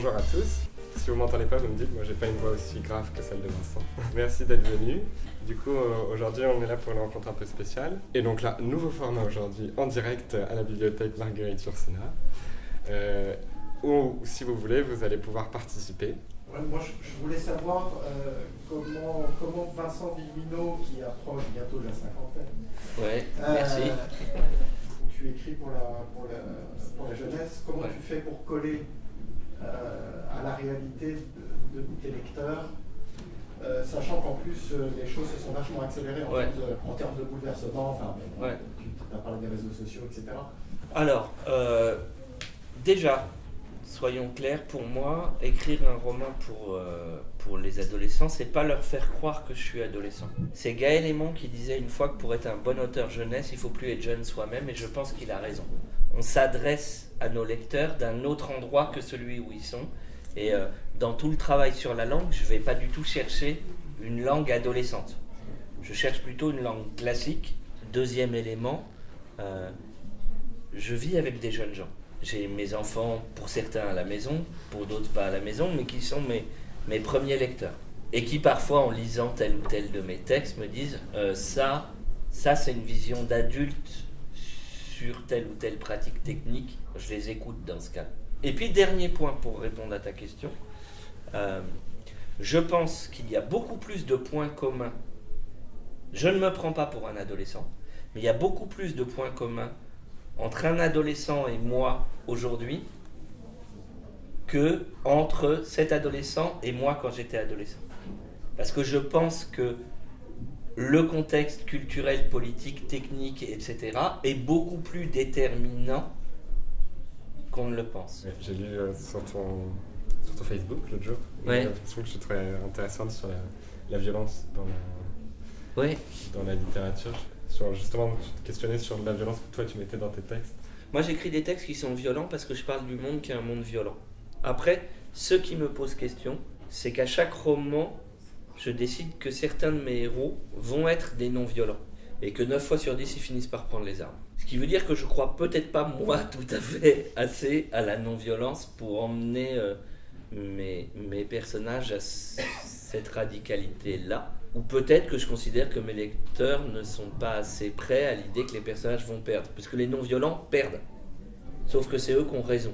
bonjour à tous. Si vous m'entendez pas, vous me dites, moi j'ai pas une voix aussi grave que celle de Vincent. Merci d'être venu. Du coup, aujourd'hui on est là pour une rencontre un peu spéciale. Et donc là, nouveau format aujourd'hui, en direct à la bibliothèque Marguerite Yourcenar. Ou si vous voulez, vous allez pouvoir participer. Ouais, moi je voulais savoir comment Vincent Vimino, qui approche bientôt de la cinquantaine, merci. Tu écris pour la jeunesse, comment tu fais pour coller à la réalité de tes lecteurs, sachant qu'en plus les choses se sont vachement accélérées en termes de bouleversement, enfin, tu as parlé des réseaux sociaux, etc. Alors, déjà, soyons clairs, pour moi, écrire un roman pour les adolescents, c'est pas leur faire croire que je suis adolescent. C'est Gaël Aymon qui disait une fois que pour être un bon auteur jeunesse, il faut plus être jeune soi-même, et je pense qu'il a raison. On s'adresse à nos lecteurs d'un autre endroit que celui où ils sont, et dans tout le travail sur la langue, je vais pas du tout chercher une langue adolescente. Je cherche plutôt une langue classique. Deuxième élément, je vis avec des jeunes gens. J'ai mes enfants, pour certains à la maison, pour d'autres pas à la maison, mais qui sont mes premiers lecteurs. Et qui parfois, en lisant tel ou tel de mes textes, me disent ça c'est une vision d'adulte sur telle ou telle pratique technique. Je les écoute dans ce cas. Et puis, dernier point pour répondre à ta question. Je pense qu'il y a beaucoup plus de points communs. Je ne me prends pas pour un adolescent, mais il y a beaucoup plus de points communs entre un adolescent et moi aujourd'hui que entre cet adolescent et moi quand j'étais adolescent. Parce que je pense que le contexte culturel, politique, technique, etc. est beaucoup plus déterminant qu'on ne le pense. J'ai lu sur ton Facebook l'autre jour une réflexion que je trouvais intéressante sur la violence dans la littérature. Justement, tu te questionnais sur la violence que toi tu mettais dans tes textes. Moi j'écris des textes qui sont violents parce que je parle du monde qui est un monde violent. Après, ce qui me pose question, c'est qu'à chaque roman, je décide que certains de mes héros vont être des non-violents. Et que 9 fois sur 10, ils finissent par prendre les armes. Ce qui veut dire que je crois peut-être pas, moi, tout à fait assez à la non-violence pour emmener mes personnages à cette radicalité-là. Ou peut-être que je considère que mes lecteurs ne sont pas assez prêts à l'idée que les personnages vont perdre. Parce que les non-violents perdent. Sauf que c'est eux qui ont raison.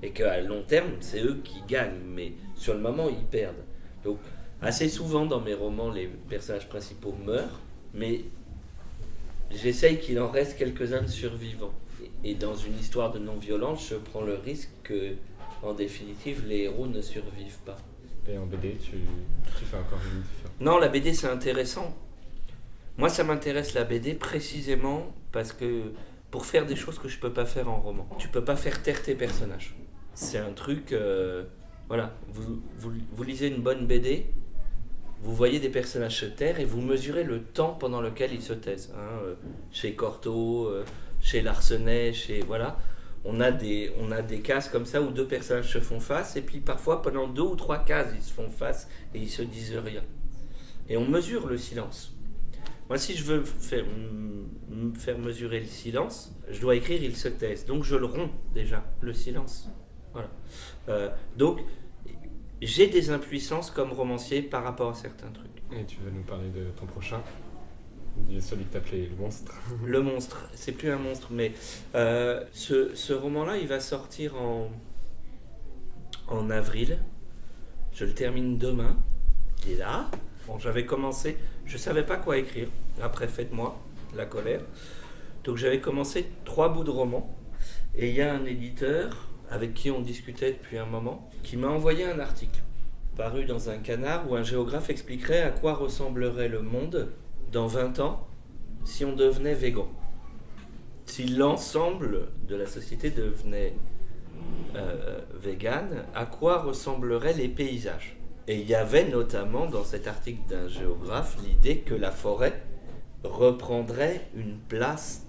Et qu'à long terme, c'est eux qui gagnent. Mais sur le moment, ils perdent. Donc, assez souvent dans mes romans, les personnages principaux meurent. Mais j'essaye qu'il en reste quelques-uns de survivants. Et dans une histoire de non-violence, je prends le risque que, en définitive, les héros ne survivent pas. Et en BD, tu fais encore une différence? Non, la BD, c'est intéressant. Moi, ça m'intéresse la BD précisément parce que pour faire des choses que je peux pas faire en roman. Tu peux pas faire taire tes personnages. C'est un truc... voilà, vous lisez une bonne BD, vous voyez des personnages se taire et vous mesurez le temps pendant lequel ils se taisent. Chez Cortot, chez Larsenet, voilà. On a des cases comme ça où deux personnages se font face et puis parfois pendant 2 ou 3 cases ils se font face et ils se disent rien. Et on mesure le silence. Moi si je veux faire mesurer le silence, je dois écrire il se taise. Donc je le romps déjà, le silence. Voilà. Donc j'ai des impuissances comme romancier par rapport à certains trucs. Et tu vas nous parler de ton prochain, celui que t'appelais le monstre. Le monstre, c'est plus un monstre, mais ce roman-là, il va sortir en avril. Je le termine demain. Il est là. Bon, j'avais commencé, je savais pas quoi écrire. Après, faites-moi la colère. Donc j'avais commencé 3 bouts de roman. Et il y a un éditeur avec qui on discutait depuis un moment, qui m'a envoyé un article paru dans un canard où un géographe expliquerait à quoi ressemblerait le monde dans 20 ans si on devenait végan. Si l'ensemble de la société devenait végane, à quoi ressembleraient les paysages? Et il y avait notamment dans cet article d'un géographe l'idée que la forêt reprendrait une place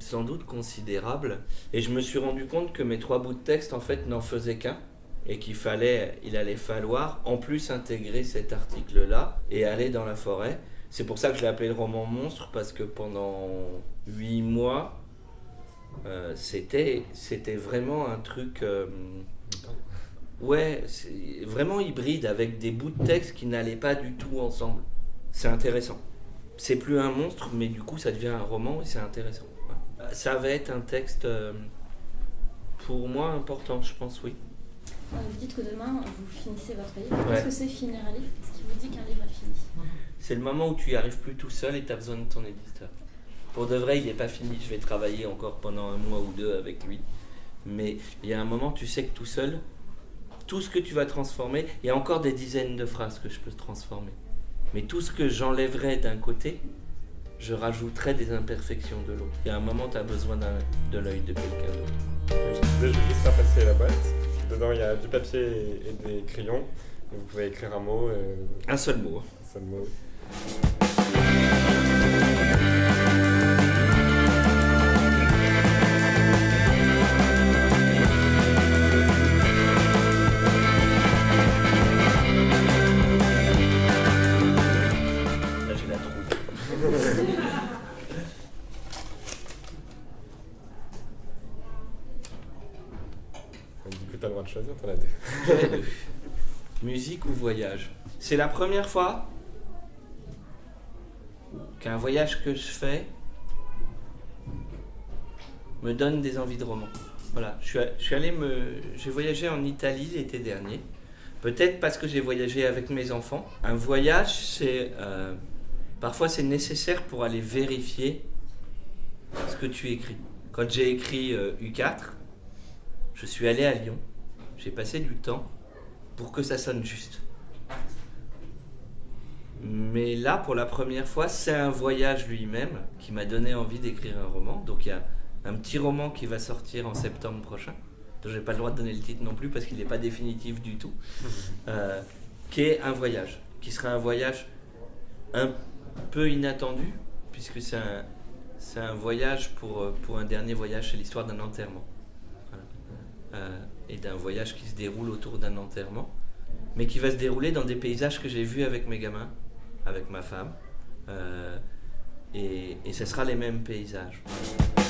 sans doute considérable. Et je me suis rendu compte que mes 3 bouts de texte en fait n'en faisaient qu'un. Et il allait falloir en plus intégrer cet article-là et aller dans la forêt. C'est pour ça que je l'ai appelé le roman monstre, parce que pendant 8 mois, c'était vraiment un truc Ouais, c'est vraiment hybride avec des bouts de texte qui n'allaient pas du tout ensemble. C'est intéressant. C'est plus un monstre, mais du coup ça devient un roman et c'est intéressant. Ouais. Ça va être un texte pour moi important, je pense, oui. Vous dites que demain vous finissez votre livre. Ouais. Qu'est-ce que c'est finir un livre? Qu'est-ce qui vous dit qu'un livre est fini? C'est le moment où tu y arrives plus tout seul et tu as besoin de ton éditeur. Pour de vrai, il n'est pas fini, je vais travailler encore pendant 1 mois ou 2 avec lui. Mais il y a un moment, tu sais que tout seul, tout ce que tu vas transformer, il y a encore des dizaines de phrases que je peux transformer. Mais tout ce que j'enlèverais d'un côté, je rajouterais des imperfections de l'autre. Il y a un moment, tu as besoin de l'œil de quelqu'un d'autre. Je vais juste faire passer la boîte. Dedans, il y a du papier et des crayons. Vous pouvez écrire un mot. Un seul mot. Un seul mot. Là, j'ai la trouille. Du coup, t'as le droit de choisir, t'en as deux. J'en ai 2. Musique ou voyage? C'est la première fois qu'un voyage que je fais me donne des envies de roman. Voilà, j'ai voyagé en Italie l'été dernier. Peut-être parce que j'ai voyagé avec mes enfants. Un voyage, parfois c'est nécessaire pour aller vérifier ce que tu écris. Quand j'ai écrit U4, je suis allé à Lyon. J'ai passé du temps pour que ça sonne juste. Mais là, pour la première fois, c'est un voyage lui-même qui m'a donné envie d'écrire un roman. Donc il y a un petit roman qui va sortir en septembre prochain, dont je n'ai pas le droit de donner le titre non plus parce qu'il n'est pas définitif du tout, qui est un voyage, qui sera un voyage un peu inattendu, puisque c'est un voyage pour un dernier voyage, c'est l'histoire d'un enterrement. Voilà. Et d'un voyage qui se déroule autour d'un enterrement, mais qui va se dérouler dans des paysages que j'ai vus avec mes gamins, avec ma femme, et ce sera les mêmes paysages. Voilà.